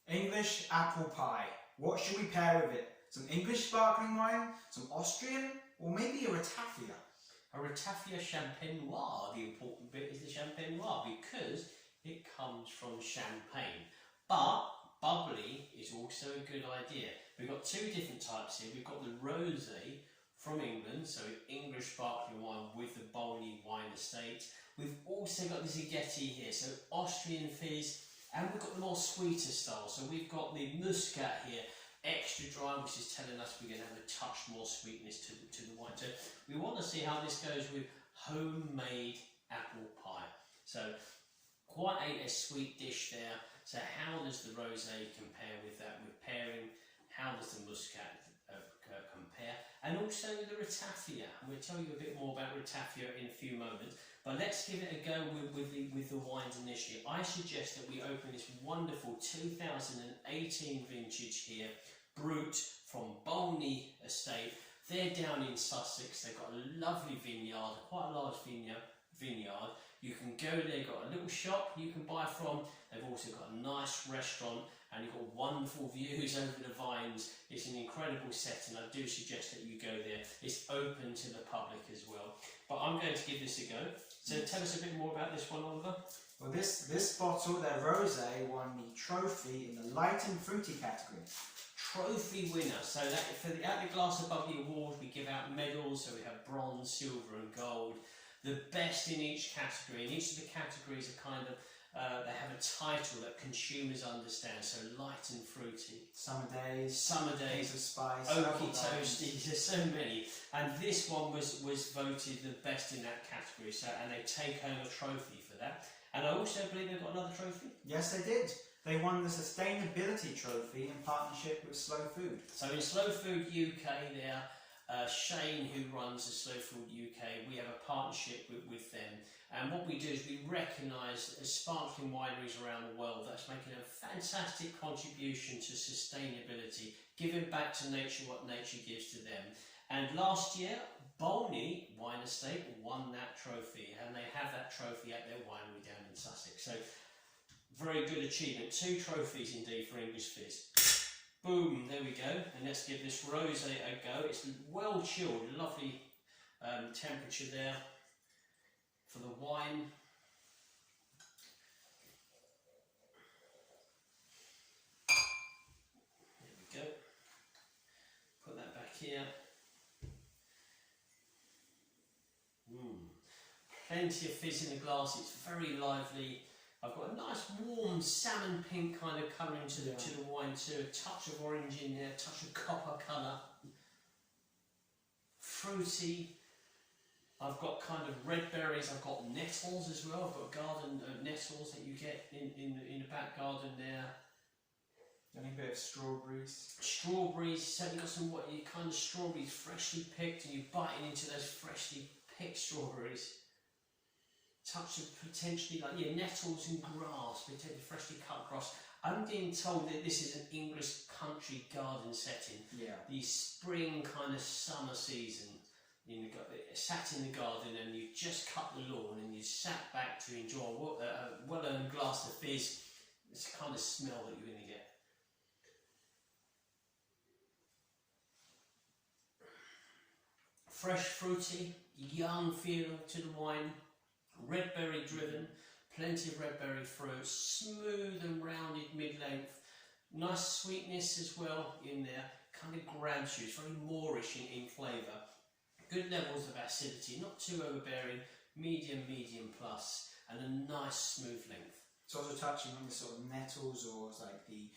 English apple pie. What should we pair with it? Some English sparkling wine, some Austrian, or maybe a Ratafia? A Ratafia Champenois, the important bit is the Champenois because it comes from Champagne. But Bubbly is also a good idea. We've got two different types here. We've got the Rosé from England, so English sparkling wine with the Bolney wine estate. We've also got the Szigeti here, so Austrian fizz, and we've got the more sweeter style. So we've got the Muscat here, extra dry, which is telling us we're going to have a touch more sweetness to the wine. So we want to see how this goes with homemade apple pie. So quite a sweet dish there. So how does the Rosé compare with that? With pairing, how does the Muscat compare? And also the Ratafia. We'll tell you a bit more about Ratafia in a few moments. But let's give it a go with the wines initially. I suggest that we open this wonderful 2018 vintage here, Brut from Bolney Estate. They're down in Sussex. They've got a lovely vineyard, quite a large vineyard. You can go there, got a little shop you can buy from. They've also got a nice restaurant and you've got wonderful views over the vines. It's an incredible setting. I do suggest that you go there. It's open to the public as well. But I'm going to give this a go. So tell us a bit more about this one, Oliver. Well, this bottle, their Rosé, won the trophy in the light and fruity category. Trophy winner. So that for the At the Glass of Bubbly Award, we give out medals. So we have bronze, silver and gold. The best in each category. And each of the categories are kind of, they have a title that consumers understand. So light and fruity. Summer days of spice. Oaky toasty. There's so many. And this one was voted the best in that category. So, and they take home a trophy for that. And I also believe they've got another trophy. Yes, they did. They won the Sustainability Trophy in partnership with Slow Food. So in Slow Food UK, there, Shane, who runs the Slow Food UK, we have a partnership with them. And what we do is we recognise sparkling wineries around the world that's making a fantastic contribution to sustainability, giving back to nature what nature gives to them. And last year, Bolney Wine Estate won that trophy, and they have that trophy at their winery down in Sussex. So, very good achievement. 2 trophies indeed for English fizz. Boom, there we go. And let's give this Rosé a go. It's well chilled, lovely temperature there for the wine. There we go. Put that back here. Plenty of fizz in the glass. It's very lively. I've got a nice warm salmon pink kind of colouring to the wine too. A touch of orange in there, a touch of copper colour. Fruity. I've got kind of red berries. I've got nettles as well. I've got garden nettles that you get in the back garden there. A bit of strawberries. Strawberries. So you've got some kind of strawberries freshly picked, and you're biting into those freshly picked strawberries. Touch of potentially nettles and grass, potentially freshly cut grass. I'm being told that this is an English country garden setting. Yeah. The spring kind of summer season. Sat in the garden and you just cut the lawn and you sat back to enjoy a well-earned glass of fizz. It's the kind of smell that you're going to get. Fresh, fruity, young feel to the wine. Red berry driven, plenty of red berry fruit, smooth and rounded mid-length, nice sweetness as well in there, kind of grabs you, it's very moorish in flavour. Good levels of acidity, not too overbearing, medium plus, and a nice smooth length. It's also touching on the sort of nettles or like the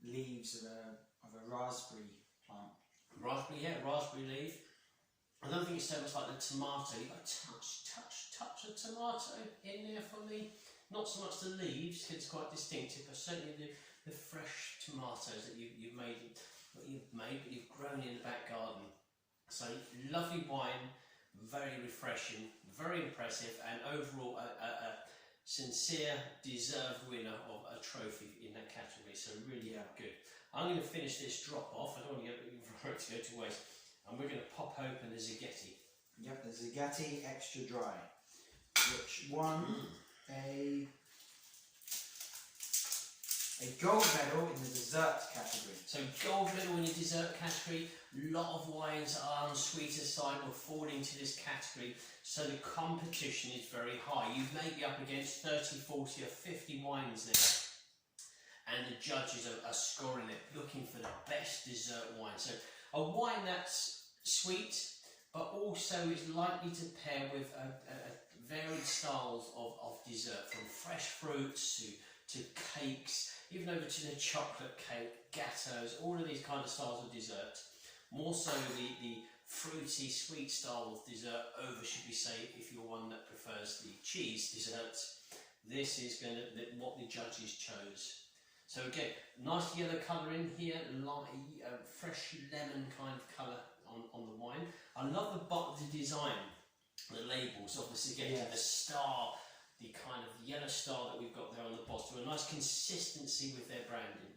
leaves of a raspberry plant. Raspberry leaf. I don't think it's so much like the tomato. You've got a touch of tomato in there for me. Not so much the leaves, because it's quite distinctive, but certainly the fresh tomatoes that you've made, but you've grown in the back garden. So lovely wine, very refreshing, very impressive, and overall a sincere, deserved winner of a trophy in that category. So really good. I'm going to finish this drop off. I don't want to get it to go to waste. And we're going to pop open the Szigeti. Yep, the Szigeti Extra Dry, which won a A gold medal in the dessert category. So gold medal in the dessert category. A lot of wines are on the sweeter side will fall into this category. So the competition is very high. You may be up against 30, 40 or 50 wines there. And the judges are scoring it, looking for the best dessert wine. So a wine that's sweet, but also is likely to pair with a varied styles of dessert, from fresh fruits to cakes, even over to the chocolate cake, gâteaux, all of these kind of styles of dessert. More so the fruity, sweet style of dessert over, should we say, if you're one that prefers the cheese dessert. This is what the judges chose. So again, nice yellow colour in here, light, fresh lemon kind of colour on the wine. I love the design, the labels of the Szigeti, the star, the kind of yellow star that we've got there on the bottom. A nice consistency with their branding.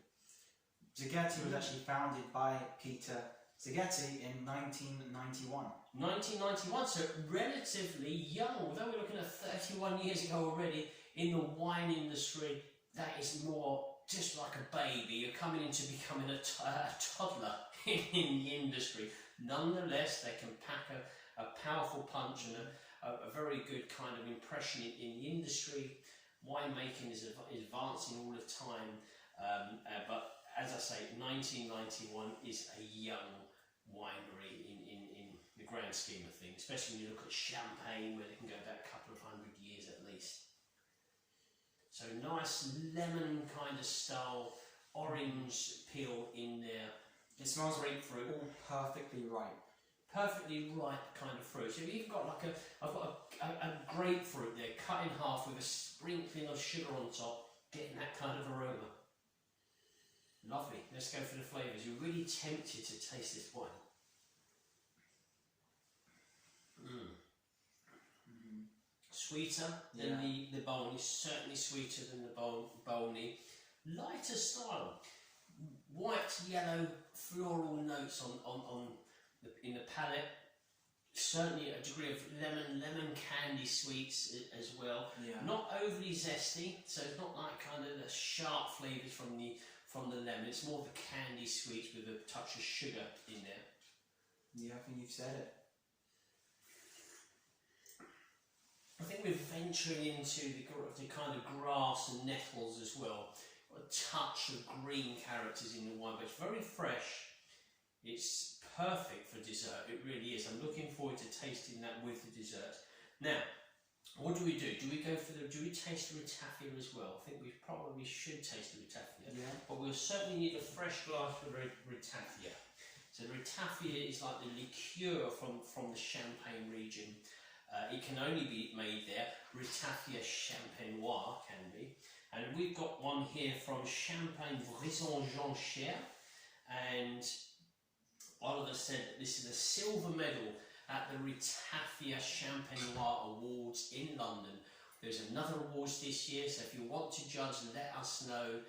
Szigeti was actually founded by Peter Szigeti in 1991. 1991, so relatively young. Although we're looking at 31 years ago already in the wine industry, that is more just like a baby. You're coming into becoming a toddler in the industry. Nonetheless, they can pack a powerful punch and a very good kind of impression in the industry. Winemaking is advancing all the time, but as I say, 1991 is a young winery in the grand scheme of things, especially when you look at Champagne, where they can go back a couple of 100 years at least. So nice lemon kind of style, orange peel in there. It smells grapefruit, all perfectly ripe. Perfectly ripe kind of fruit. So you've got like I've got a grapefruit there, cut in half with a sprinkling of sugar on top, getting that kind of aroma. Lovely. Let's go for the flavours. You're really tempted to taste this wine. Sweeter than the Bolney, certainly sweeter than the Bolney. Lighter style. White, yellow, floral notes in the palate. Certainly a degree of lemon candy sweets as well. Yeah. Not overly zesty, so it's not like kind of the sharp flavours from the lemon. It's more the candy sweets with a touch of sugar in there. Yeah, I think you've said it. I think we're venturing into the kind of grass and nettles as well. A touch of green characters in the wine, but it's very fresh. It's perfect for dessert, it really is. I'm looking forward to tasting that with the dessert. Now, what do? Do we taste the Ratafia as well? I think we probably should taste the Ratafia, but we'll certainly need a fresh glass for Ratafia. So the Ratafia is like the liqueur from the Champagne region. It can only be made there. Ratafia Champenois can be. And we've got one here from Champagne Brisson Jonchere. And Oliver said that this is a silver medal at the Ratafia Champenois Awards in London. There's another awards this year, so if you want to judge, let us know.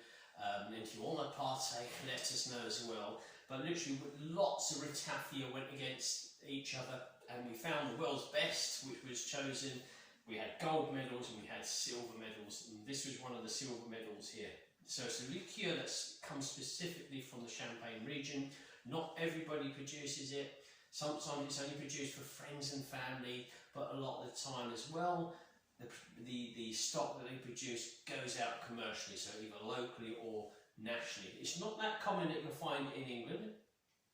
And if you want to partake, let us know as well. But literally, lots of Ratafia went against each other, and we found the world's best, which was chosen. We had gold medals and we had silver medals, and this was one of the silver medals here. So it's a liqueur that comes specifically from the Champagne region. Not everybody produces it. Sometimes it's only produced for friends and family, but a lot of the time as well, the stock that they produce goes out commercially, so either locally or nationally. It's not that common that you'll find in England.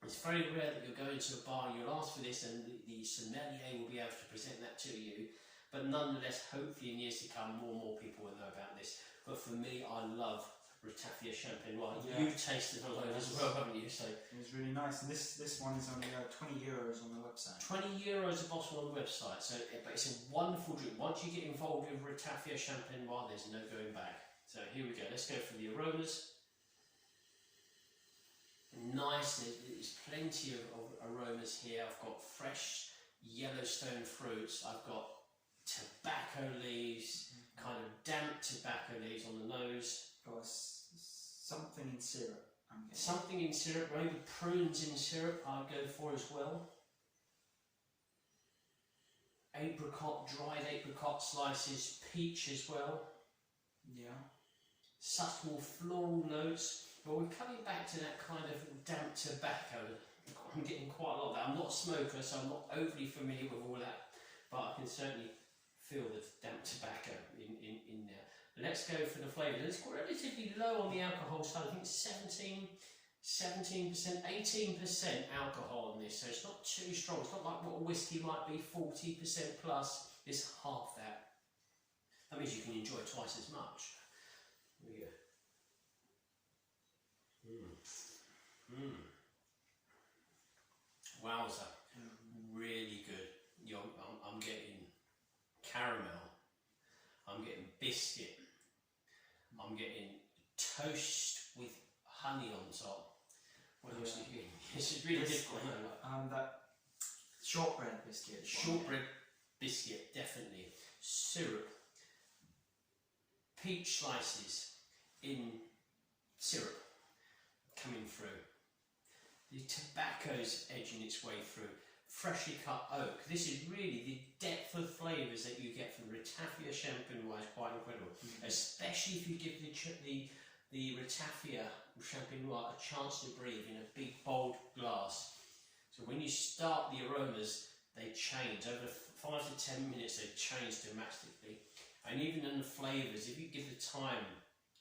It's very rare that you'll go into a bar and you'll ask for this and the sommelier will be able to present that to you. But nonetheless, hopefully in years to come, more and more people will know about this. But for me, I love Ratafia Champenois. Yeah. You've tasted a load as well, haven't you? So it was really nice. And this one is only €20 on the website. €20 a bottle on the website. So, but it's a wonderful drink. Once you get involved with Ratafia Champenois, there's no going back. So here we go. Let's go for the aromas. Nice. There's plenty of aromas here. I've got fresh Yellowstone fruits. I've got tobacco leaves, kind of damp tobacco leaves on the nose. Got something in syrup. Something in syrup, maybe prunes in syrup I'd go for as well. Apricot, dried apricot slices, peach as well. Yeah. subtle floral notes, but we're coming back to that kind of damp tobacco. I'm getting quite a lot of that. I'm not a smoker, so I'm not overly familiar with all that, but I can certainly feel the damp tobacco in there. Let's go for the flavour. It's relatively low on the alcohol side. I think it's 17%, 18% alcohol in this, so it's not too strong. It's not like what a whiskey might be, 40% plus. It's half that. That means you can enjoy twice as much. There we go. Wowza, really good. I'm getting caramel, I'm getting biscuit, I'm getting toast with honey on top. What else are you getting? This is really difficult. That shortbread biscuit. Shortbread biscuit, definitely. Syrup. Peach slices in syrup coming through. The tobacco's edging its way through. Freshly cut oak. This is really the depth of flavours that you get from Ratafia Champenois is quite incredible. Especially if you give the Ratafia Champenois a chance to breathe in a big bold glass. So when you start the aromas, they change. Over 5 to 10 minutes they change dramatically. And even in the flavours, if you give the time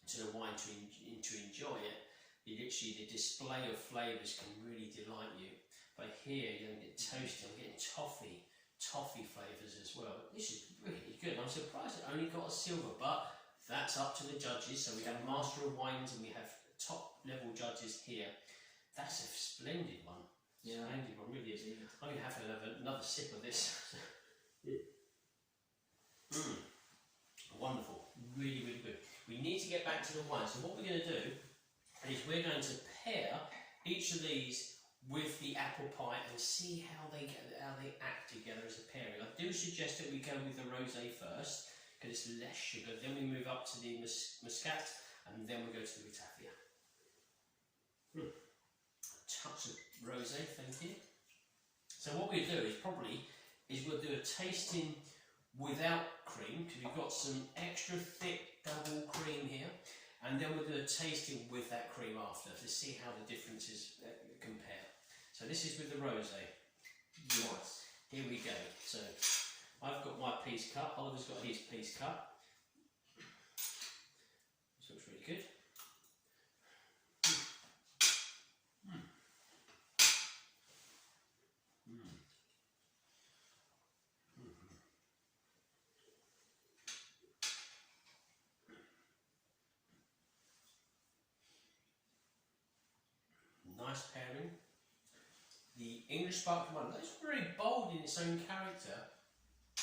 to the wine to enjoy it, literally the display of flavours can really delight you. But here you're going to get toasty, I'm getting toffee flavours as well. This is really good. I'm surprised it only got a silver, but that's up to the judges. So we have Master of Wines and we have top level judges here. That's a splendid one. Yeah. Splendid one, really is. I'm going to have another sip of this. Wonderful, really, really good. We need to get back to the wine. So what we're going to do is we're going to pair each of these with the apple pie and see how they act together as a pairing. I do suggest that we go with the rosé first because it's less sugar. Then we move up to the muscat, and then we go to the Ratafia. Touch of rosé, thank you. So what we'll do is we'll do a tasting without cream because we've got some extra thick double cream here. And then we'll do a tasting with that cream after to see how the differences compare. So this is with the rosé. Yes. Here we go. So I've got my piece cut. Oliver's got his piece cut. This looks really good. Nice pairing. The English sparkling wine, that's very bold in its own character.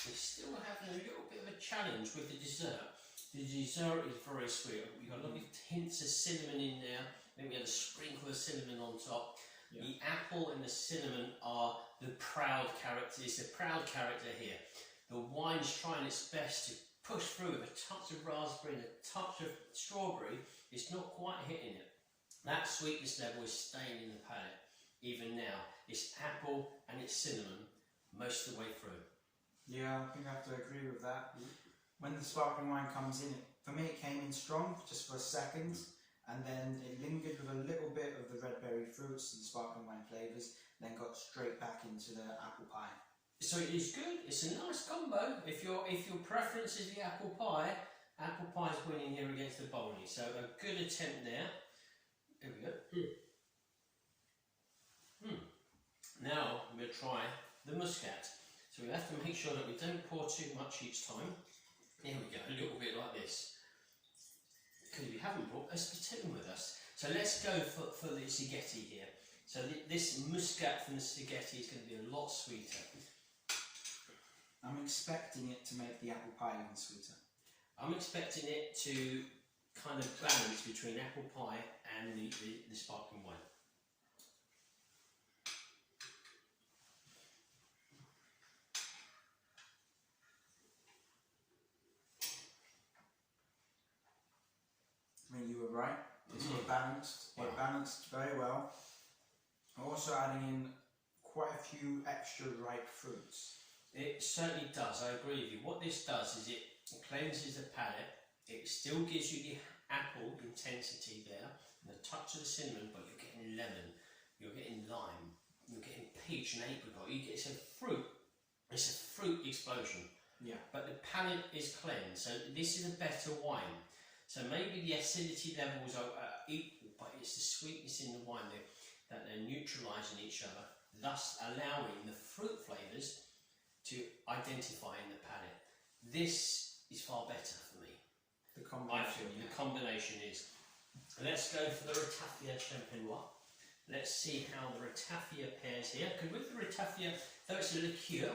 It's still having a little bit of a challenge with the dessert. The dessert is very sweet. We've got lovely hints of cinnamon in there. Then we have a sprinkle of cinnamon on top. Yeah. The apple and the cinnamon are the proud character. It's the proud character here. The wine's trying its best to push through with a touch of raspberry and a touch of strawberry. It's not quite hitting it. That sweetness level is staying in the palate. Even now, it's apple and it's cinnamon most of the way through. Yeah, I think I have to agree with that. When the sparkling wine comes in, for me it came in strong just for a second, and then it lingered with a little bit of the red berry fruits and sparkling wine flavours, then got straight back into the apple pie. So it is good. It's a nice combo. If your preference is the apple pie is winning here against the Bolney. So a good attempt there. There we go. Now we'll try the muscat. So we have to make sure that we don't pour too much each time. There we go, a little bit like this. Because we haven't brought a spittoon with us. So let's go for the Szigeti here. So this muscat from the Szigeti is going to be a lot sweeter. I'm expecting it to make the apple pie even sweeter. I'm expecting it to kind of balance between apple pie and the sparkling wine. I mean, you were right. This was balanced. It balanced very well. Also adding in quite a few extra ripe fruits. It certainly does. I agree with you. What this does is it cleanses the palate. It still gives you the apple intensity there, and a touch of the cinnamon, but you're getting lemon, you're getting lime, you're getting peach and apricot. You get some fruit. It's a fruit explosion. Yeah. But the palate is cleansed, so this is a better wine. So maybe the acidity levels are equal, but it's the sweetness in the wine that they're neutralising each other, thus allowing the fruit flavours to identify in the palate. This is far better for me. The combination. The combination is. Let's go for the Ratafia Champenois. Let's see how the Ratafia pairs here. Because with the Ratafia, though it's a liqueur,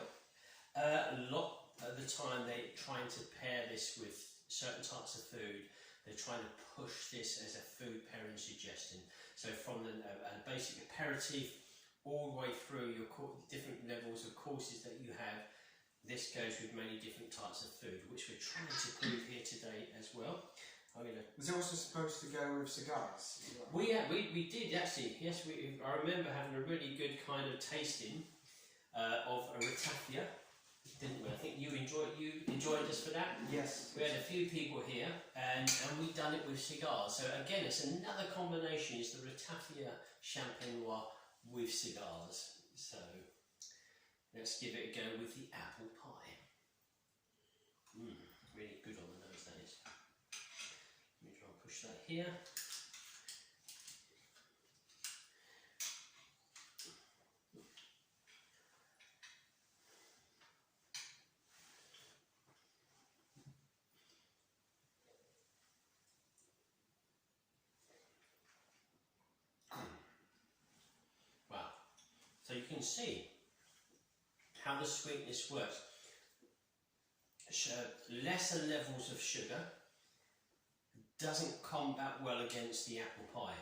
a lot of the time they're trying to pair this with certain types of food. They're trying to push this as a food pairing suggestion. So from a basic aperitif all the way through your different levels of courses that you have, this goes with many different types of food, which we're trying to prove here today as well. Was it also supposed to go with cigars? We did actually, yes. I remember having a really good kind of tasting of a Ratafia, didn't we? I think you enjoyed us for that. Yes. We had a few people here, and we've done it with cigars. So again, it's another combination. It's the Ratafia Champenois with cigars. So let's give it a go with the apple pie. Really good on the nose, that is. Let me try and push that here. Wow. So you can see how the sweetness works. Lesser levels of sugar doesn't combat well against the apple pie.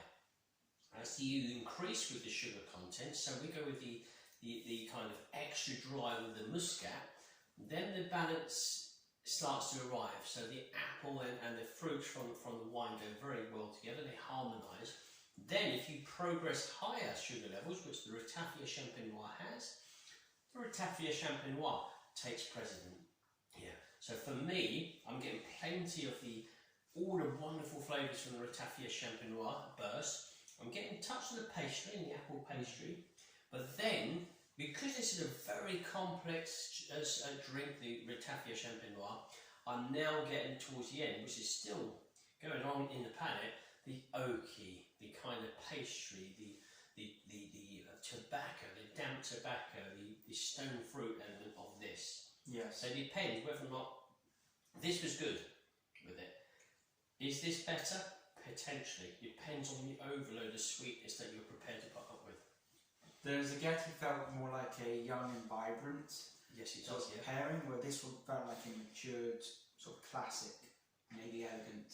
As you increase with the sugar content, so we go with the kind of extra dry with the muscat, then the balance starts to arrive. So the apple and the fruit from the wine go very well together, they harmonise. Then if you progress higher sugar levels, which the Ratafia Champenois has, the Ratafia Champenois takes precedent here. So for me, I'm getting plenty of all the wonderful flavours from the Ratafia Champenois burst. I'm getting a touch of the pastry and the apple pastry, but then, because this is a very complex drink, the Ratafia Champenois, I'm now getting towards the end, which is still going on in the palate, the oaky, the kind of pastry, the tobacco, the damp tobacco, the stone fruit element of this. Yes. So it depends whether or not this was good with it. Is this better? Potentially. Depends on the overload of sweetness that you're prepared to put up with. The Szigeti felt more like a young and vibrant Yes, it sort does, of yeah. pairing, where this one felt like a matured, sort of classic, maybe elegant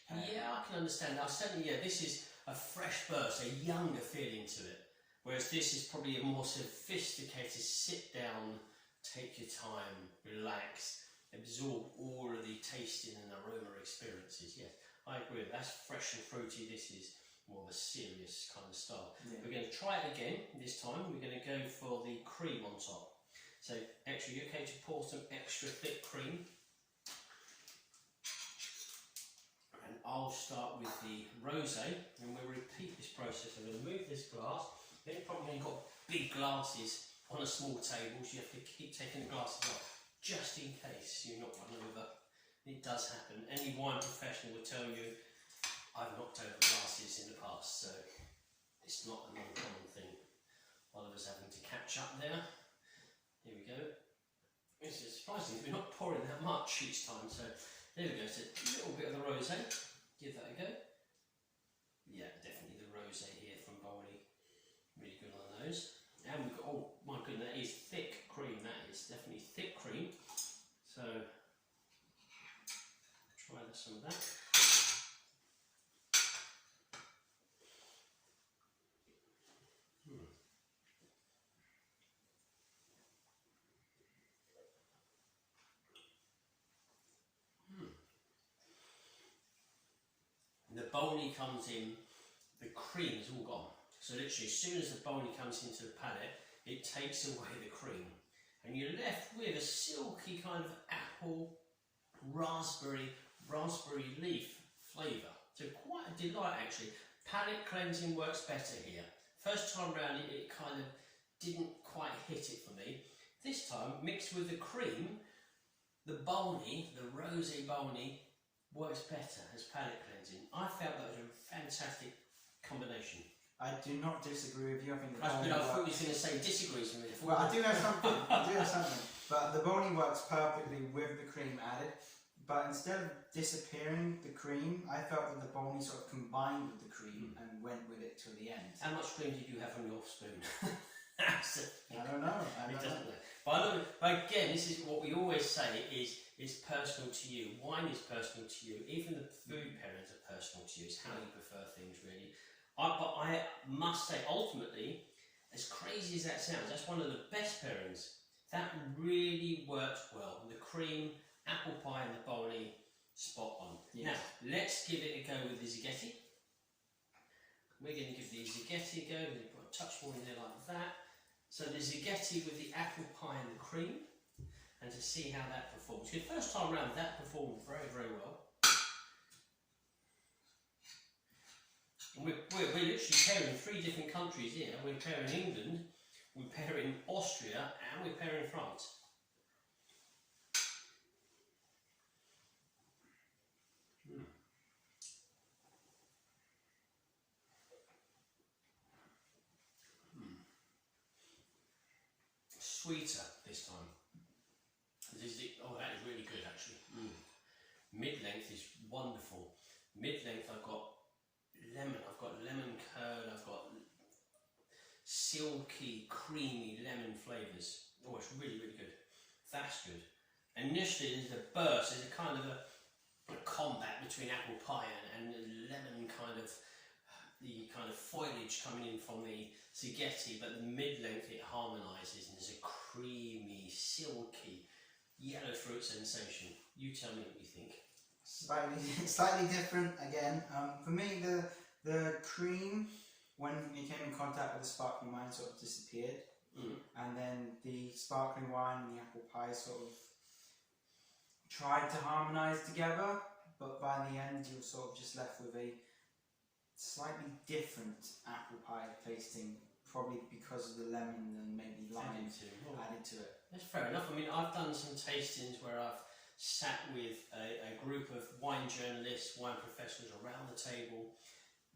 pairing. Yeah, I can understand that. Certainly, yeah, this is a fresh burst, a younger feeling to it. Whereas this is probably a more sophisticated sit down, take your time, relax, absorb all of the tasting and aroma experiences. Yes, I agree. That's fresh and fruity. This is more of a serious kind of style. Yeah. We're going to try it again this time. We're going to go for the cream on top. So, actually, you're okay to pour some extra thick cream. And I'll start with the rosé, and we'll repeat this process. I'm going to move this glass. The only problem when you've got big glasses on a small table, so you have to keep taking the glasses off, just in case you're not run over. It does happen. Any wine professional will tell you, I've knocked over glasses in the past, so it's not an uncommon thing. Oliver's having to catch up there. Here we go. It's surprising, we're not pouring that much each time, so there we go. So a little bit of the rosé, give that a go. Yeah, definitely the rosé here from Bolney. Really good on those. And we've got, oh my goodness, that is thick cream, that is definitely thick cream. So, try some of that. The Bolney comes in, the cream is all gone. So literally, as soon as the Bolney comes into the palate, it takes away the cream. And you're left with a silky kind of apple, raspberry leaf flavour. So quite a delight actually. Palate cleansing works better here. First time round it kind of didn't quite hit it for me. This time, mixed with the cream, the Bolney, the Rosé Bolney, works better as palate cleansing. I felt that was a fantastic combination. I do not disagree with you. I think the I Bolney thought you works. were going to say disagrees with me. Well, I do have something. But the Bolney works perfectly with the cream added. But instead of disappearing the cream, I felt that the Bolney sort of combined with the cream and went with it till the end. How much cream did you have on your spoon? I don't know. But again, this is what we always say is personal to you. Wine is personal to you. Even the food pairings are personal to you. It's how you prefer things, really. But I must say, ultimately, as crazy as that sounds, that's one of the best pairings. That really works well. The cream, apple pie and the Bolney, spot on. Yes. Now, let's give it a go with the Szigeti. We're going to give the Szigeti a go. We're going to put a touch more in there like that. So the Szigeti with the apple pie and the cream, and to see how that performs. The first time round, that performed very, very well. We're literally pairing 3 different countries here. We're pairing England, we're pairing Austria, and we're pairing France. Sweeter this time. Oh, that is really good actually. Mid-length is wonderful. Mid-length I've got lemon curd, I've got silky, creamy lemon flavours. Oh, it's really, really good. That's good. Initially there's a burst, there's a kind of a combat between apple pie and lemon the kind of foliage coming in from the Szigeti, but the mid-length it harmonises and there's a creamy, silky, yellow fruit sensation. You tell me what you think. Slightly different again. For me, the cream, when it came in contact with the sparkling wine, sort of disappeared, and then the sparkling wine and the apple pie sort of tried to harmonise together, but by the end you were sort of just left with a slightly different apple pie tasting, probably because of the lemon and maybe lime added to it. That's fair enough. I mean, I've done some tastings where I've sat with a group of wine journalists, wine professionals around the table,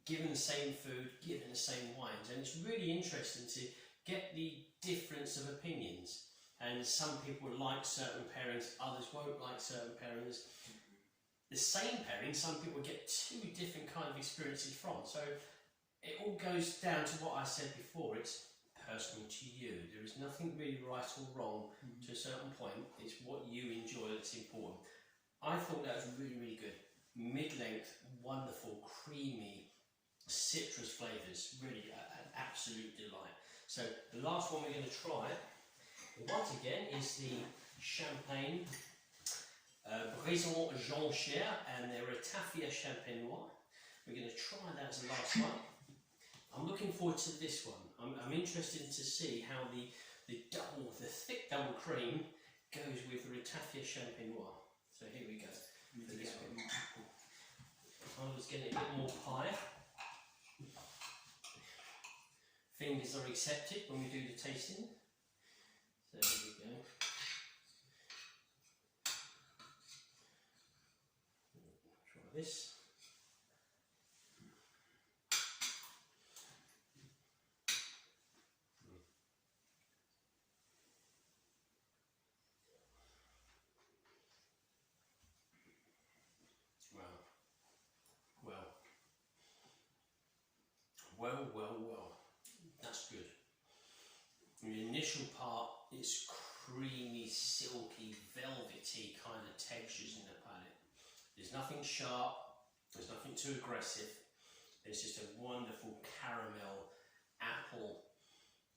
given the same food, given the same wines, and it's really interesting to get the difference of opinions. And some people like certain pairings, others won't like certain pairings. The same pairing, some people get 2 different kind of experiences from. So it all goes down to what I said before. It's personal to you. There is nothing really right or wrong to a certain point. It's what you enjoy that's important. I thought that was really, really good. Mid-length, wonderful, creamy, citrus flavours. Really an absolute delight. So the last one we're going to try, once again, is the Champagne Brisson Jonchere and the Ratafia Champenois. We're going to try that as the last one. I'm looking forward to this one. I'm interested to see how the thick double cream goes with the Ratafia Champenois. So here we go. For this one. I was getting a bit more pie. Fingers are accepted when we do the tasting. So here we go. Try this. Well. That's good. The initial part is creamy, silky, velvety kind of textures in the palate. There's nothing sharp, there's nothing too aggressive. It's just a wonderful caramel, apple,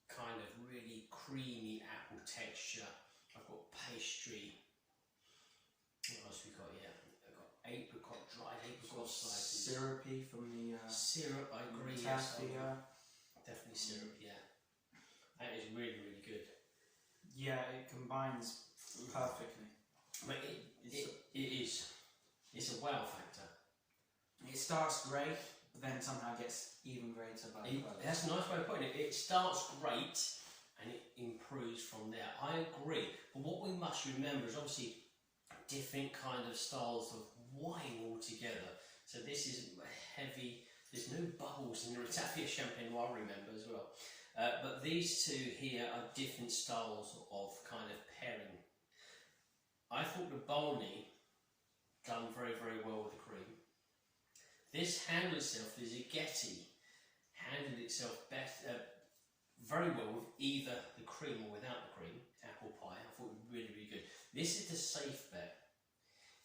kind of really creamy apple texture. I've got pastry. What else we got here? I've got apricot, dried apricot slices. Syrupy from the syrup, I agree. Ratafia. Definitely syrup, yeah. That is really, really good. Yeah, it combines perfectly. But it is. It's a wow factor. It starts great, but then somehow gets even greater by the close. That's a nice way of putting it. It starts great and it improves from there. I agree. But what we must remember is obviously different kind of styles of wine altogether. So this is heavy. There's no bubbles in the Ratafia Champenois, remember, as well. But these two here are different styles of kind of pairing. I thought the Bolney done very, very well with the cream. This handled itself, the Szigeti handled itself very well with either the cream or without the cream. Apple pie, I thought it was really, really good. This is the safe bet.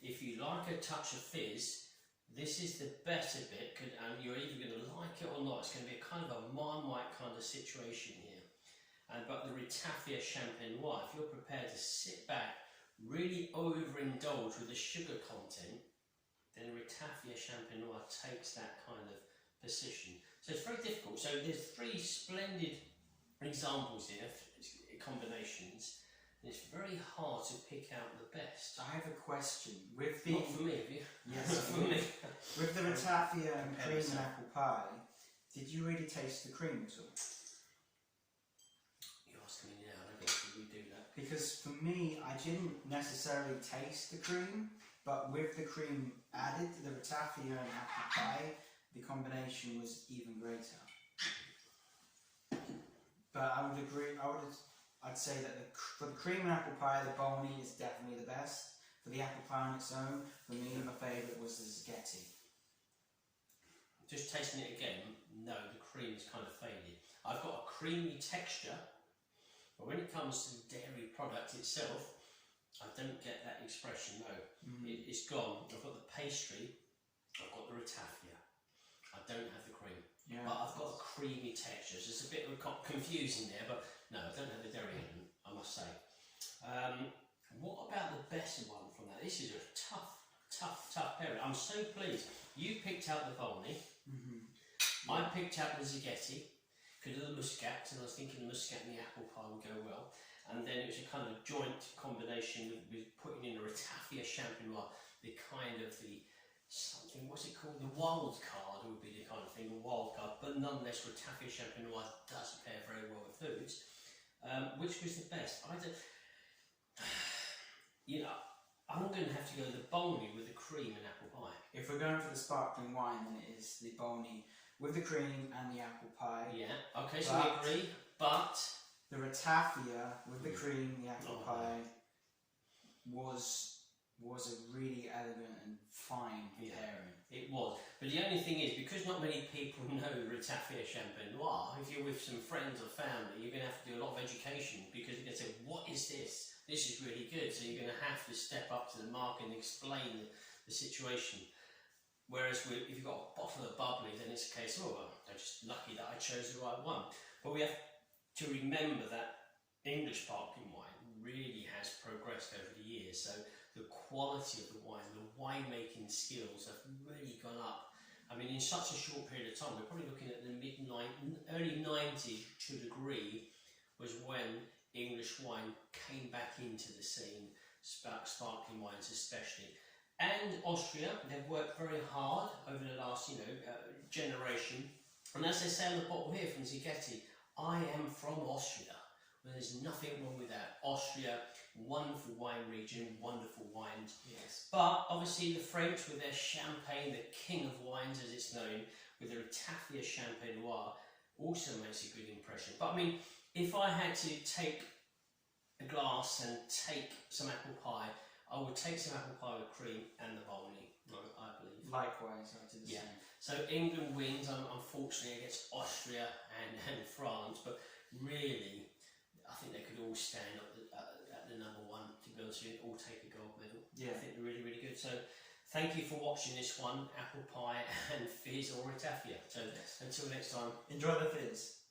If you like a touch of fizz, this is the better bit, and you're either going to like it or not. It's going to be a kind of a Marmite kind of situation here. But the Ratafia Champenois, if you're prepared to sit back, really overindulge with the sugar content, then the Ratafia Champenois takes that kind of position. So it's very difficult. So there's three splendid examples here, combinations. And it's very hard to pick out the best. I have a question. With the Not for me, have you? Yes, for me. With the Ratafia and cream and apple pie, did you really taste the cream at all? You're asking me now, I don't think we do that. Because for me, I didn't necessarily taste the cream, but with the cream added to the Ratafia and apple pie, the combination was even greater. But I would agree. I'd say that for the cream and apple pie, the Bolney is definitely the best. For the apple pie on its own, for me, my favourite was the Szigeti. Just tasting it again, no, the cream's kind of faded. I've got a creamy texture, but when it comes to the dairy product itself, I don't get that expression, no. It's gone. I've got the pastry, I've got the Ratafia. I don't have the cream. Yeah. But I've got a creamy texture, so it's a bit confusing there, but no, I don't have the dairy element, I must say. What about the best one from that? This is a tough pairing. I'm so pleased. You picked out the Bolney. I picked out the Szigeti because of the muscat, and I was thinking the muscat and the apple pie would go well. And then it was a kind of joint combination with putting in a Ratafia Champenois, the kind of something, what's it called? The wild card would be the kind of thing, a wild card, but nonetheless Ratafia Champenois does pair very well with foods. Which was the best? I don't, you know, I'm going to have to go the Bolney with the cream and apple pie. If we're going for the sparkling wine, then it is the Bolney with the cream and the apple pie. Yeah, okay, so we agree, but the Ratafia with the cream, the apple pie was a really elegant and fine pairing. It was, but the only thing is, because not many people know Ratafia Champenois, if you're with some friends or family, you're going to have to do a lot of education, because they're going to say, what is this? This is really good. So you're going to have to step up to the mark and explain the situation. Whereas if you've got a bottle of Bubbly, then it's a case of, oh, well, I'm just lucky that I chose the right one. But we have to remember that English sparkling wine really has progressed over the years. So the quality of the wine, the winemaking skills have really gone up. I mean, in such a short period of time, we're probably looking at the early 90s to a degree was when English wine came back into the scene, sparkling wines especially. And Austria, they've worked very hard over the last, generation. And as they say on the bottle here from Szigeti, I am from Austria. Well, there's nothing wrong with that. Austria, wonderful wine region, wonderful wines. Yes. But obviously the French with their champagne, the king of wines as it's known, with the Ratafia Champenois, also makes a good impression. But I mean, if I had to take a glass and take some apple pie, I would take some apple pie with cream and the Bolney, I believe. Likewise, I did the same. So England wins, unfortunately, against Austria and France, but really, I think they could all stand up at the number one, to be honest with you, all take a gold medal. Yeah. I think they're really, really good. So thank you for watching this one, apple pie and fizz or Ratafia. So until next time. Enjoy the fizz.